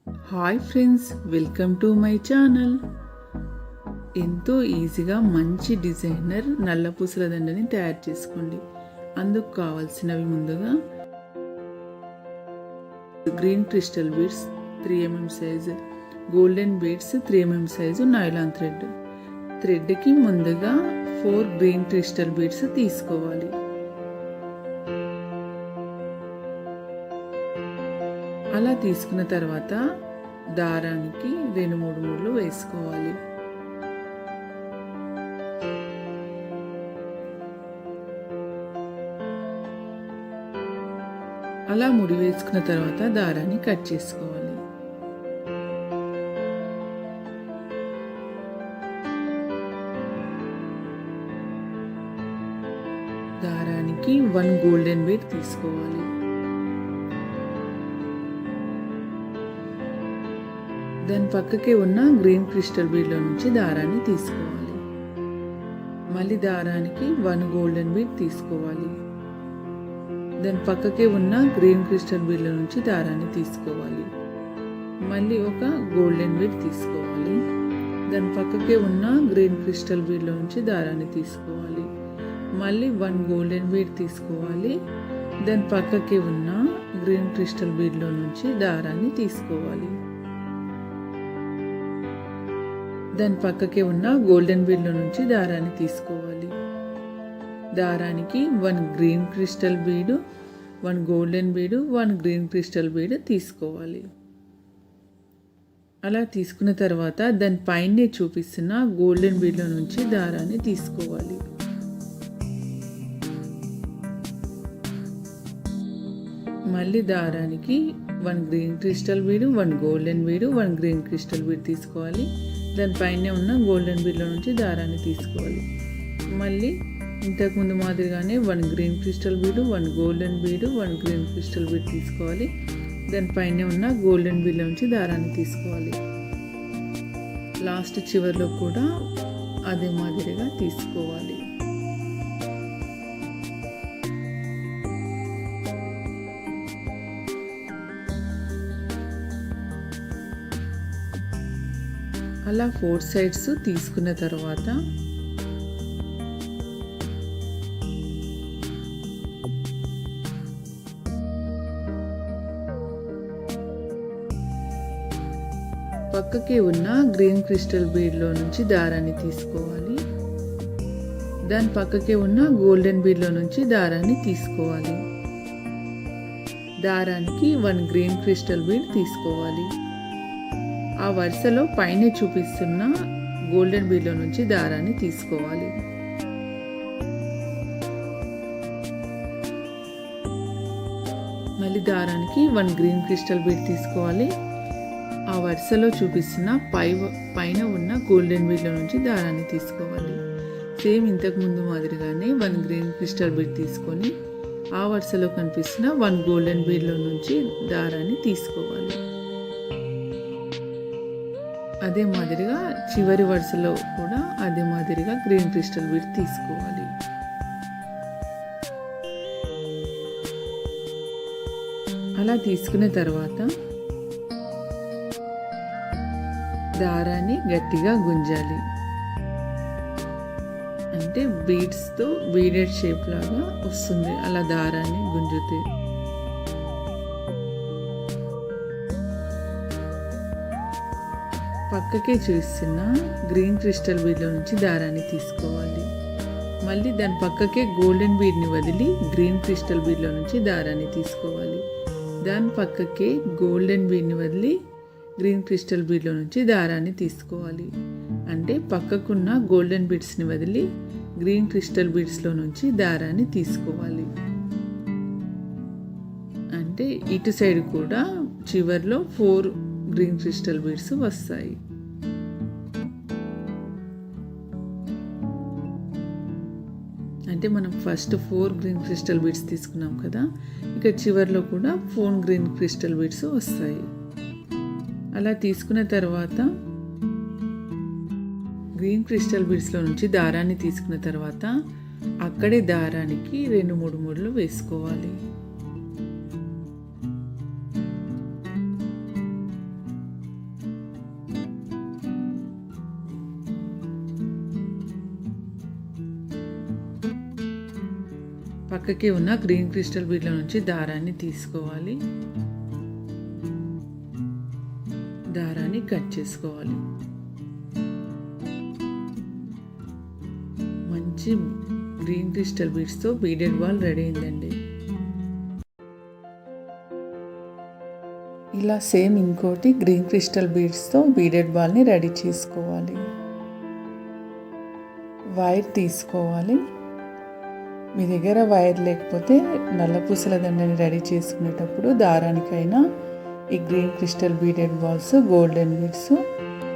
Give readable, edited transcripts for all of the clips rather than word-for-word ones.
Hi friends, welcome to my channel. ఎంతో ఈజీగా మంచి డిజైనర్ నల్ల పూసల దండని తయారు చేసుకోండి. అందుకు కావాల్సినవి ముందుగా green crystal beads 3 mm size, golden beads 3 mm size nylon థ్రెడ్కి ముందుగా 4 గ్రీన్ క్రిస్టల్ బీడ్స్ తీసుకోవాలి. అలా తీసుకున్న తర్వాత దారానికి 2-3 ముళ్ళు వేసుకోవాలి. అలా ముడి వేసుకున్న తర్వాత దారాన్ని కట్ చేసుకోవాలి. దారానికి 1 గోల్డెన్ బీడ్ తీసుకోవాలి. దాని పక్కకే ఉన్న గ్రీన్ క్రిస్టల్ బీడ్లో నుంచి దారాన్ని తీసుకోవాలి. మళ్ళీ దారానికి 1 గోల్డెన్ బీడ్ తీసుకోవాలి. దాని పక్కకే ఉన్న గ్రీన్ క్రిస్టల్ బీడ్లో నుంచి దారాన్ని తీసుకోవాలి. మళ్ళీ ఒక గోల్డెన్ బీడ్ తీసుకోవాలి. దాని పక్కకే ఉన్న గ్రీన్ క్రిస్టల్ బీడ్లో నుంచి దారాన్ని తీసుకోవాలి. మళ్ళీ 1 గోల్డెన్ బీడ్ తీసుకోవాలి. దాని పక్కకే ఉన్న గ్రీన్ క్రిస్టల్ బీడ్లో నుంచి దారాన్ని తీసుకోవాలి. దాని పక్కకే ఉన్న గోల్డెన్ బీడ్లో నుంచి దారాన్ని తీసుకోవాలి. దారానికి 1 గ్రీన్ క్రిస్టల్ బీడు, 1 గోల్డెన్ బీడు, 1 గ్రీన్ క్రిస్టల్ బీడ్ తీసుకోవాలి. అలా తీసుకున్న తర్వాత దాని పైనే చూపిస్తున్న గోల్డెన్ బీడ్లో నుంచి దారాన్ని తీసుకోవాలి. మళ్ళీ దారానికి 1 గ్రీన్ క్రిస్టల్ బీడు, 1 గోల్డెన్ బీడు, 1 గ్రీన్ క్రిస్టల్ బీడ్ తీసుకోవాలి. దానిపైనే ఉన్న గోల్డెన్ బీడ్లో నుంచి దారాన్ని తీసుకోవాలి. మళ్ళీ ఇంతకుముందు మాదిరిగానే 1 గ్రీన్ క్రిస్టల్ బీడు, 1 గోల్డెన్ బీడు, 1 గ్రీన్ క్రిస్టల్ బీడ్ తీసుకోవాలి. దానిపైనే ఉన్న గోల్డెన్ బీడ్లో నుంచి దారాన్ని తీసుకోవాలి. లాస్ట్ చివరిలో కూడా అదే మాదిరిగా తీసుకోవాలి. అలా 4 సైడ్స్ తీసుకున్న తర్వాత పక్కకే ఉన్న గ్రీన్ క్రిస్టల్ బీడ్లో నుంచి దారాన్ని తీసుకోవాలి. దాని పక్కకే ఉన్న గోల్డెన్ బీడ్లో నుంచి దారాన్ని తీసుకోవాలి. దారానికి 1 గ్రీన్ క్రిస్టల్ బీడ్ తీసుకోవాలి. ఆ వరుసలో పైన చూపిస్తున్న గోల్డెన్ బీడ్లో నుంచి దారాన్ని తీసుకోవాలి. మళ్ళీ దారానికి 1 గ్రీన్ క్రిస్టల్ బీడ్ తీసుకోవాలి. ఆ వరుసలో చూపిస్తున్న పైన ఉన్న గోల్డెన్ బీడ్లో నుంచి దారాన్ని తీసుకోవాలి. సేమ్ ఇంతకు ముందు మాదిరిగానే 1 గ్రీన్ క్రిస్టల్ బీడ్ తీసుకొని ఆ వరుసలో కనిపిస్తున్న 1 గోల్డెన్ బీడ్లో నుంచి దారాన్ని తీసుకోవాలి. అదే మాదిరిగా చివరి వరుసలో కూడా అదే మాదిరిగా గ్రీన్ క్రిస్టల్ బీడ్ తీసుకోవాలి. అలా తీసుకున్న తర్వాత దారాన్ని గట్టిగా గుంజాలి. అంటే బీడ్స్తో బీడెడ్ షేప్ లాగా వస్తుంది అలా దారాన్ని గుంజితే. పక్కకే చూస్తున్న గ్రీన్ క్రిస్టల్ బీడ్లో నుంచి దారాన్ని తీసుకోవాలి. మళ్ళీ దాని పక్కకే గోల్డెన్ బీడ్ని వదిలి గ్రీన్ క్రిస్టల్ బీడ్లో నుంచి దారాన్ని తీసుకోవాలి. దాని పక్కకే గోల్డెన్ బీడ్ని వదిలి గ్రీన్ క్రిస్టల్ బీడ్లో నుంచి దారాన్ని తీసుకోవాలి. అంటే పక్కకున్న గోల్డెన్ బీడ్స్ని వదిలి గ్రీన్ క్రిస్టల్ బీడ్స్లో నుంచి దారాన్ని తీసుకోవాలి. అంటే ఇటు సైడ్ కూడా చివర్లో 4 గ్రీన్ క్రిస్టల్ బీడ్స్ వస్తాయి. అంటే మనం ఫస్ట్ 4 గ్రీన్ క్రిస్టల్ బీడ్స్ తీసుకున్నాం కదా, ఇక చివర్లో కూడా 4 గ్రీన్ క్రిస్టల్ బీడ్స్ వస్తాయి. అలా తీసుకున్న తర్వాత గ్రీన్ క్రిస్టల్ బీడ్స్లో నుంచి దారాన్ని తీసుకున్న తర్వాత అక్కడే దారానికి 2-3 ముడులు వేసుకోవాలి. పక్కకి ఉన్న గ్రీన్ క్రిస్టల్ బీడ్ల నుంచి దారాన్ని తీసుకోవాలి. దారాన్ని కట్ చేసుకోవాలి. మంచి గ్రీన్ క్రిస్టల్ బీడ్స్తో బీడెడ్ బాల్ రెడీ అయిందండి. ఇలా సేమ్ ఇంకోటి గ్రీన్ క్రిస్టల్ బీడ్స్తో బీడెడ్ బాల్ని రెడీ చేసుకోవాలి. వైర్ తీసుకోవాలి. మీ దగ్గర వైర్ లేకపోతే నల్ల పూసల దండని రెడీ చేసుకునేటప్పుడు దారానికైనా ఈ green crystal beaded balls, golden beads,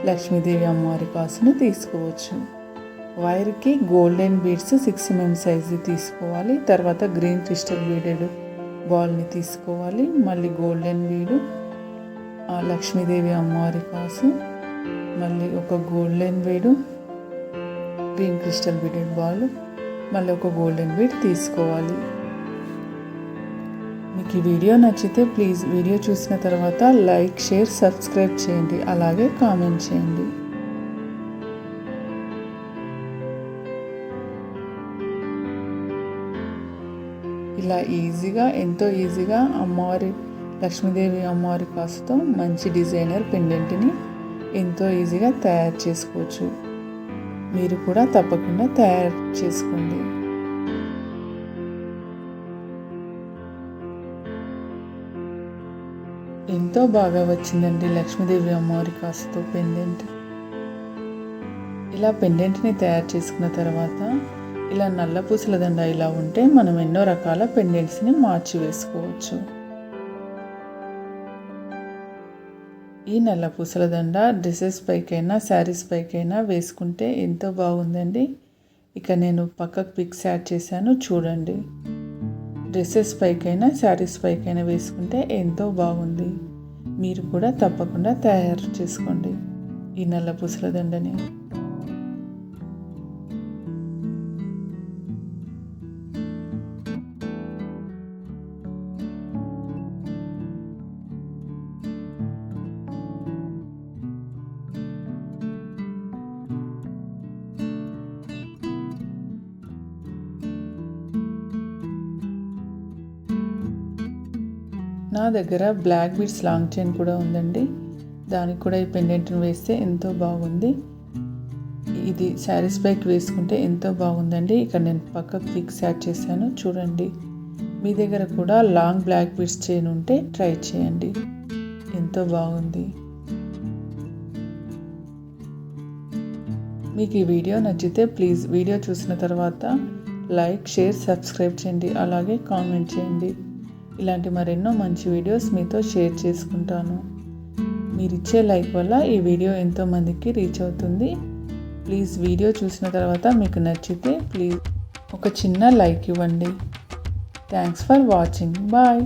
Lakshmidevi అమ్మవారి కాసును తీసుకోవచ్చు. వైర్కి గోల్డెన్ బీడ్స్ 6 mm సైజు తీసుకోవాలి. తర్వాత గ్రీన్ క్రిస్టల్ బీడెడ్ బాల్ని తీసుకోవాలి. మళ్ళీ గోల్డెన్ బీడు, లక్ష్మీదేవి అమ్మవారి కాసు, మళ్ళీ ఒక గోల్డెన్ బీడు, గ్రీన్ క్రిస్టల్ బీడెడ్ బాల్, మళ్ళీ ఒక గోల్డెన్ బీడ్ తీసుకోవాలి. మీకు ఈ వీడియో నచ్చితే ప్లీజ్ వీడియో చూసిన తర్వాత లైక్, షేర్, సబ్స్క్రైబ్ చేయండి. అలాగే కామెంట్ చేయండి. ఇలా ఈజీగా, ఎంతో ఈజీగా అమ్మవారి లక్ష్మీదేవి అమ్మవారి కాసుతో మంచి డిజైనర్ పెండెంట్ని ఎంతో ఈజీగా తయారు చేసుకోవచ్చు. మీరు కూడా తప్పకుండా తయారు చేసుకోండి. ఎంతో బాగా వచ్చిందండి లక్ష్మీదేవి అమ్మవారి కాసుతో పెండెంట్. ఇలా పెండెంట్ని తయారు చేసుకున్న తర్వాత ఇలా నల్ల పూసల దండ ఇలా ఉంటే మనం ఎన్నో రకాల పెండెంట్స్ని మార్చి వేసుకోవచ్చు. ఈ నల్ల పూసల దండ డ్రెస్సెస్ పైకైనా శారీస్ పైకైనా వేసుకుంటే ఎంతో బాగుందండి. ఇక నేను పక్కకు పిక్స్ యాడ్ చేశాను చూడండి. డ్రెస్సెస్ పైకైనా శారీస్ పైకైనా వేసుకుంటే ఎంతో బాగుంది. మీరు కూడా తప్పకుండా తయారు చేసుకోండి ఈ నల్ల పూసల దండని. నా దగ్గర బ్లాక్ బీడ్స్ లాంగ్ చైన్ కూడా ఉందండి. దానికి కూడా ఈ పెండెంట్ని వేస్తే ఎంతో బాగుంది. ఇది శారీస్ పైకి వేసుకుంటే ఎంతో బాగుందండి. ఇక్కడ నేను పక్కకు పిక్స్ యాడ్ చేశాను చూడండి. మీ దగ్గర కూడా లాంగ్ బ్లాక్ బీడ్స్ చైన్ ఉంటే ట్రై చేయండి. ఎంతో బాగుంది. మీకు ఈ వీడియో నచ్చితే ప్లీజ్ వీడియో చూసిన తర్వాత లైక్, షేర్, సబ్స్క్రైబ్ చేయండి. అలాగే కామెంట్ చేయండి. ఇలాంటి మరెన్నో మంచి వీడియోస్ మీతో షేర్ చేసుకుంటాను. మీరు ఇచ్చే లైక్ వల్ల ఈ వీడియో ఎంతోమందికి రీచ్ అవుతుంది. ప్లీజ్ వీడియో చూసిన తర్వాత మీకు నచ్చితే ప్లీజ్ ఒక చిన్న లైక్ ఇవ్వండి. Thanks for watching. బాయ్.